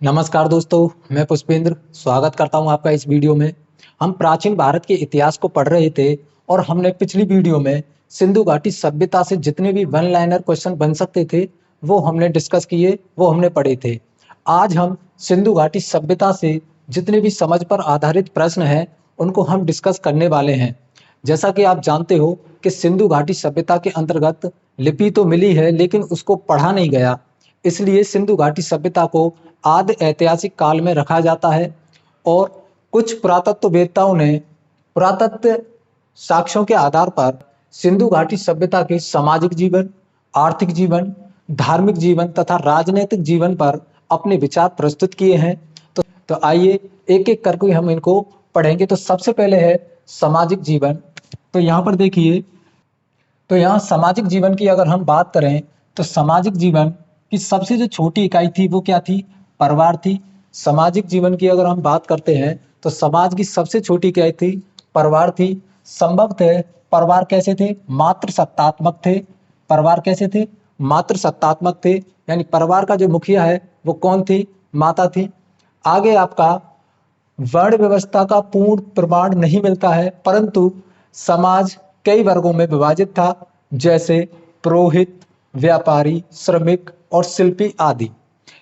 नमस्कार दोस्तों, मैं पुष्पेंद्र स्वागत करता हूं आपका इस वीडियो में। हम प्राचीन भारत के इतिहास को पढ़ रहे थे और हमने पिछली वीडियो में सिंधु घाटी सभ्यता से जितने भी वन लाइनर क्वेश्चन बन सकते थे वो हमने डिस्कस किए, वो हमने पढ़े थे। आज हम सिंधु घाटी सभ्यता से जितने भी समझ पर आधारित प्रश्न हैं उनको हम डिस्कस करने वाले हैं। जैसा कि आप जानते हो कि सिंधु घाटी सभ्यता के अंतर्गत लिपि तो मिली है लेकिन उसको पढ़ा नहीं गया, इसलिए सिंधु घाटी सभ्यता को आदि ऐतिहासिक काल में रखा जाता है। और कुछ पुरातत्ववेत्ताओं ने पुरातत्व साक्ष्यों के आधार पर सिंधु घाटी सभ्यता के सामाजिक जीवन, आर्थिक जीवन, धार्मिक जीवन तथा राजनीतिक जीवन पर अपने विचार प्रस्तुत किए हैं। तो आइए एक एक करके हम इनको पढ़ेंगे। तो सबसे पहले है सामाजिक जीवन। तो यहाँ पर देखिए, तो यहाँ सामाजिक जीवन की अगर हम बात करें तो सामाजिक जीवन की सबसे जो छोटी इकाई थी वो क्या थी? परिवार थी। सामाजिक जीवन की अगर हम बात करते हैं तो समाज की सबसे छोटी इकाई थी परिवार थी। संभवतः परिवार कैसे थे? मातृ सत्तात्मक थे। परिवार कैसे थे? मातृ सत्तात्मक थे, यानी परिवार का जो मुखिया है वो कौन थी? माता थी। आगे आपका वर्ण व्यवस्था का पूर्ण प्रमाण नहीं मिलता है, परंतु समाज कई वर्गों में विभाजित था, जैसे पुरोहित, व्यापारी, श्रमिक और शिल्पी आदि।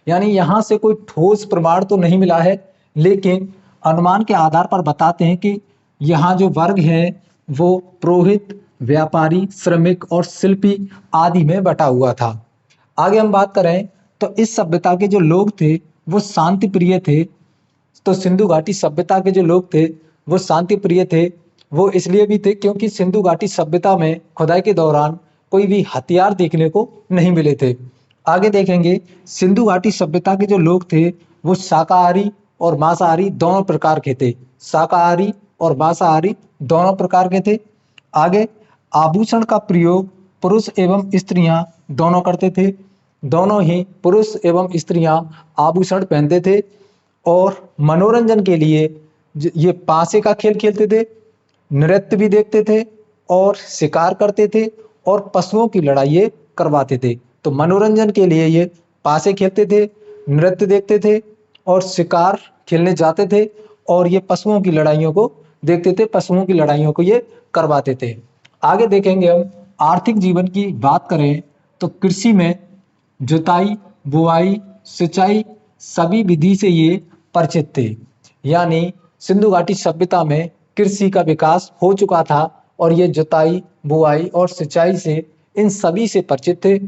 यानी यहाँ से कोई ठोस प्रमाण तो नहीं मिला है, लेकिन अनुमान के आधार पर बताते हैं कि यहाँ जो वर्ग है वो पुरोहित, व्यापारी, श्रमिक और शिल्पी आदि में बटा हुआ था। आगे हम बात करें तो इस सभ्यता के जो लोग थे वो शांति प्रिय थे। तो सिंधु घाटी सभ्यता के जो लोग थे वो शांति प्रिय थे। वो इसलिए भी थे क्योंकि सिंधु घाटी सभ्यता में खुदाई के दौरान कोई भी हथियार देखने को नहीं मिले थे। आगे देखेंगे, सिंधु घाटी सभ्यता के जो लोग थे वो शाकाहारी और मांसाहारी दोनों प्रकार के थे। शाकाहारी और मांसाहारी दोनों प्रकार के थे। आगे आभूषण का प्रयोग पुरुष एवं स्त्रियां दोनों करते थे। दोनों ही पुरुष एवं स्त्रियां आभूषण पहनते थे और मनोरंजन के लिए ये पासे का खेल खेलते थे, नृत्य भी देखते थे और शिकार करते थे और पशुओं की लड़ाई करवाते थे। तो मनोरंजन के लिए ये पासे खेलते थे, नृत्य देखते थे और शिकार खेलने जाते थे और ये पशुओं की लड़ाइयों को देखते थे, पशुओं की लड़ाइयों को ये करवाते थे। आगे देखेंगे हम आर्थिक जीवन की बात करें तो कृषि में जुताई, बुआई, सिंचाई सभी विधि से ये परिचित थे। यानी सिंधु घाटी सभ्यता में कृषि का विकास हो चुका था और ये जुताई, बुआई और सिंचाई से इन सभी से परिचित थे।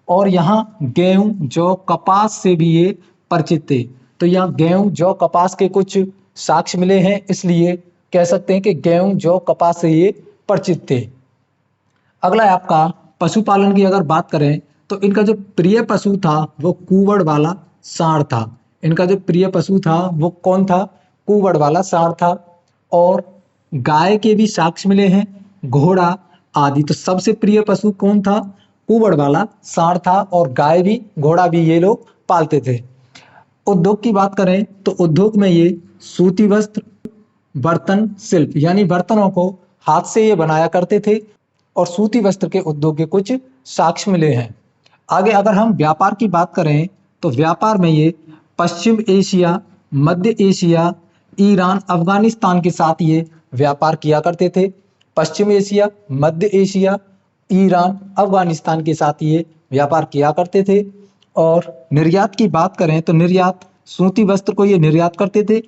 और यहाँ गेहूं, जौ, कपास से भी ये परिचित थे। तो यहाँ गेहूं, जौ, कपास के कुछ साक्ष्य मिले हैं, इसलिए कह सकते हैं कि गेहूं, जौ, कपास से ये परिचित थे। अगला है आपका पशुपालन की अगर बात करें तो इनका जो प्रिय पशु था वो कुंवड़ वाला सांड था। इनका जो प्रिय पशु था वो कौन था? कुंवड़ वाला सांड था। और गाय के भी साक्ष्य मिले हैं, घोड़ा आदि। तो सबसे प्रिय पशु कौन था? कुंवड़ वाला सांड था। और गाय भी, घोड़ा भी ये लोग पालते थे। उद्योग की बात करें तो उद्योग में ये सूती वस्त्र, बर्तन शिल्प यानी बर्तनों को हाथ से ये बनाया करते थे और सूती वस्त्र के उद्योग के कुछ साक्ष्य मिले हैं। आगे अगर हम व्यापार की बात करें तो व्यापार में ये पश्चिम एशिया, मध्य एशिया, ईरान, अफगानिस्तान के साथ ये व्यापार किया करते थे। पश्चिम एशिया, मध्य एशिया, ईरान, अफगानिस्तान के साथ ये व्यापार किया करते थे। और निर्यात की बात करें तो निर्यात सूती वस्त्र को ये निर्यात करते थे,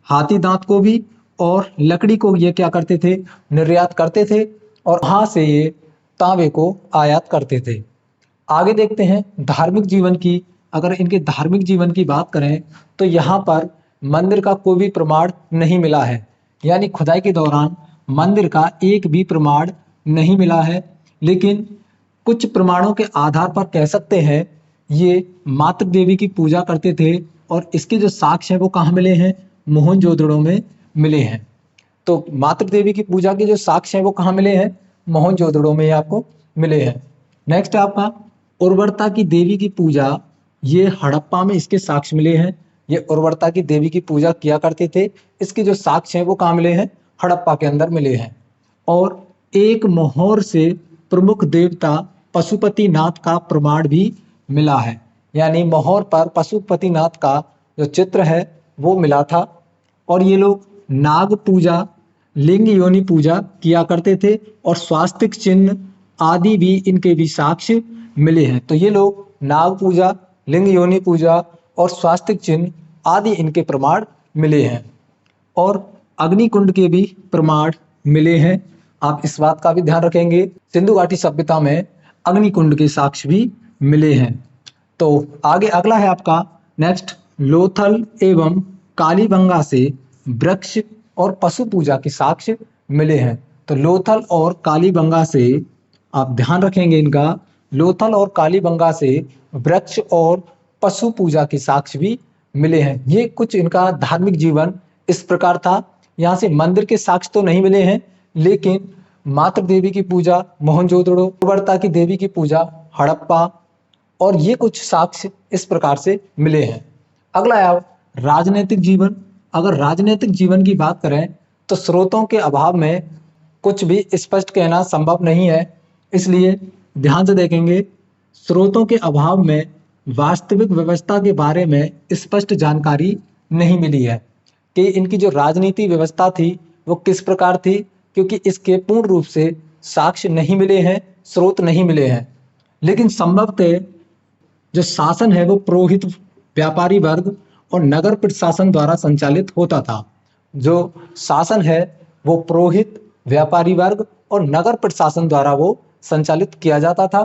हाथी दांत को भी और लकड़ी को ये क्या करते थे? निर्यात करते थे। और वहां से ये तांबे को आयात करते थे। आगे देखते हैं धार्मिक जीवन की। अगर इनके धार्मिक जीवन की बात करें तो यहाँ पर मंदिर का कोई भी प्रमाण नहीं मिला है। यानी खुदाई के दौरान मंदिर का एक भी प्रमाण नहीं मिला है, लेकिन कुछ प्रमाणों के आधार पर कह सकते हैं ये मातृ देवी की पूजा करते थे। और इसके जो साक्ष्य हैं वो कहाँ मिले हैं? मोहनजोदड़ो में मिले हैं। तो मातृ देवी की पूजा के जो साक्ष्य हैं वो कहाँ मिले हैं? मोहनजोदड़ो में आपको मिले हैं। नेक्स्ट है आपका उर्वरता की देवी की पूजा। ये हड़प्पा में इसके साक्ष्य मिले हैं। ये उर्वरता की देवी की पूजा किया करते थे। इसके जो साक्ष्य हैं वो कहाँ मिले हैं? हड़प्पा के अंदर मिले हैं। और एक मोहर से प्रमुख देवता पशुपतिनाथ का प्रमाण भी मिला है। यानी मोहर पर पशुपतिनाथ का जो चित्र है वो मिला था। और ये लोग नाग पूजा, लिंग योनि पूजा किया करते थे और स्वास्तिक चिन्ह आदि भी इनके भी साक्ष्य मिले हैं। तो ये लोग नाग पूजा, लिंग योनि पूजा और स्वास्तिक चिन्ह आदि इनके प्रमाण मिले हैं। और अग्निकुंड के भी प्रमाण मिले हैं। आप इस बात का भी ध्यान रखेंगे, सिंधु घाटी सभ्यता में अग्निकुंड के साक्ष्य भी मिले हैं। तो आगे अगला है आपका नेक्स्ट, लोथल एवं कालीबंगा से वृक्ष और पशु पूजा के साक्ष्य मिले हैं। तो लोथल और कालीबंगा से आप ध्यान रखेंगे इनका, लोथल और कालीबंगा से वृक्ष और पशु पूजा के साक्ष्य भी मिले हैं। ये कुछ इनका धार्मिक जीवन इस प्रकार था। यहाँ से मंदिर के साक्ष्य तो नहीं मिले हैं, लेकिन मातृ देवी की पूजा मोहनजोदड़ो, उर्वरता की देवी की पूजा हड़प्पा, और ये कुछ साक्ष्य इस प्रकार से मिले हैं। अगला है राजनीतिक जीवन। अगर राजनीतिक जीवन की बात करें तो स्रोतों के अभाव में कुछ भी स्पष्ट कहना संभव नहीं है, इसलिए ध्यान से देखेंगे। स्रोतों के अभाव में वास्तविक व्यवस्था के बारे में स्पष्ट जानकारी नहीं मिली है कि इनकी जो राजनीति व्यवस्था थी वो किस प्रकार थी, क्योंकि इसके पूर्ण रूप से साक्ष्य नहीं मिले हैं, स्रोत नहीं मिले हैं। लेकिन संभवतः जो शासन है वो पुरोहित, व्यापारी वर्ग और नगर प्रशासन द्वारा संचालित होता था। जो शासन है वो पुरोहित, व्यापारी वर्ग और नगर प्रशासन द्वारा वो संचालित किया जाता था।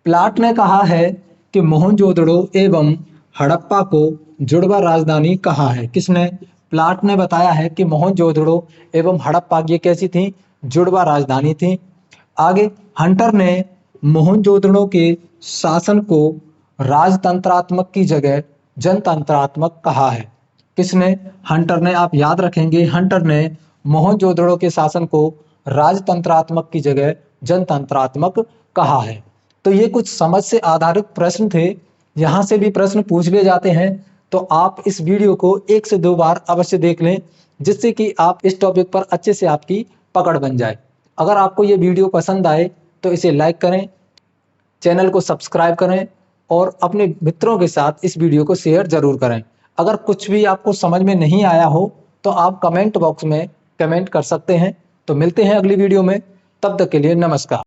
प्लाट ने कहा है कि मोहनजोदड़ो एवं हड़प्पा को जुड़वा राजधानी कहा है। किसने? प्लाट ने बताया है कि मोहनजोदड़ो एवं हड़प्पा ये कैसी थी? जुड़वा राजधानी थी। आगे हंटर ने मोहनजोदड़ो के शासन को राजतंत्रात्मक की जगह जनतंत्रात्मक कहा है। किसने? हंटर ने। आप याद रखेंगे, हंटर ने मोहनजोदड़ो के शासन को राजतंत्रात्मक की जगह जनतंत्रात्मक कहा है। तो ये कुछ समझ से आधारित प्रश्न थे, यहाँ से भी प्रश्न पूछ लिए जाते हैं। तो आप इस वीडियो को 1 से 2 बार अवश्य देख लें, जिससे कि आप इस टॉपिक पर अच्छे से आपकी पकड़ बन जाए। अगर आपको ये वीडियो पसंद आए तो इसे लाइक करें, चैनल को सब्सक्राइब करें और अपने मित्रों के साथ इस वीडियो को शेयर जरूर करें। अगर कुछ भी आपको समझ में नहीं आया हो तो आप कमेंट बॉक्स में कमेंट कर सकते हैं। तो मिलते हैं अगली वीडियो में, तब तक के लिए नमस्कार।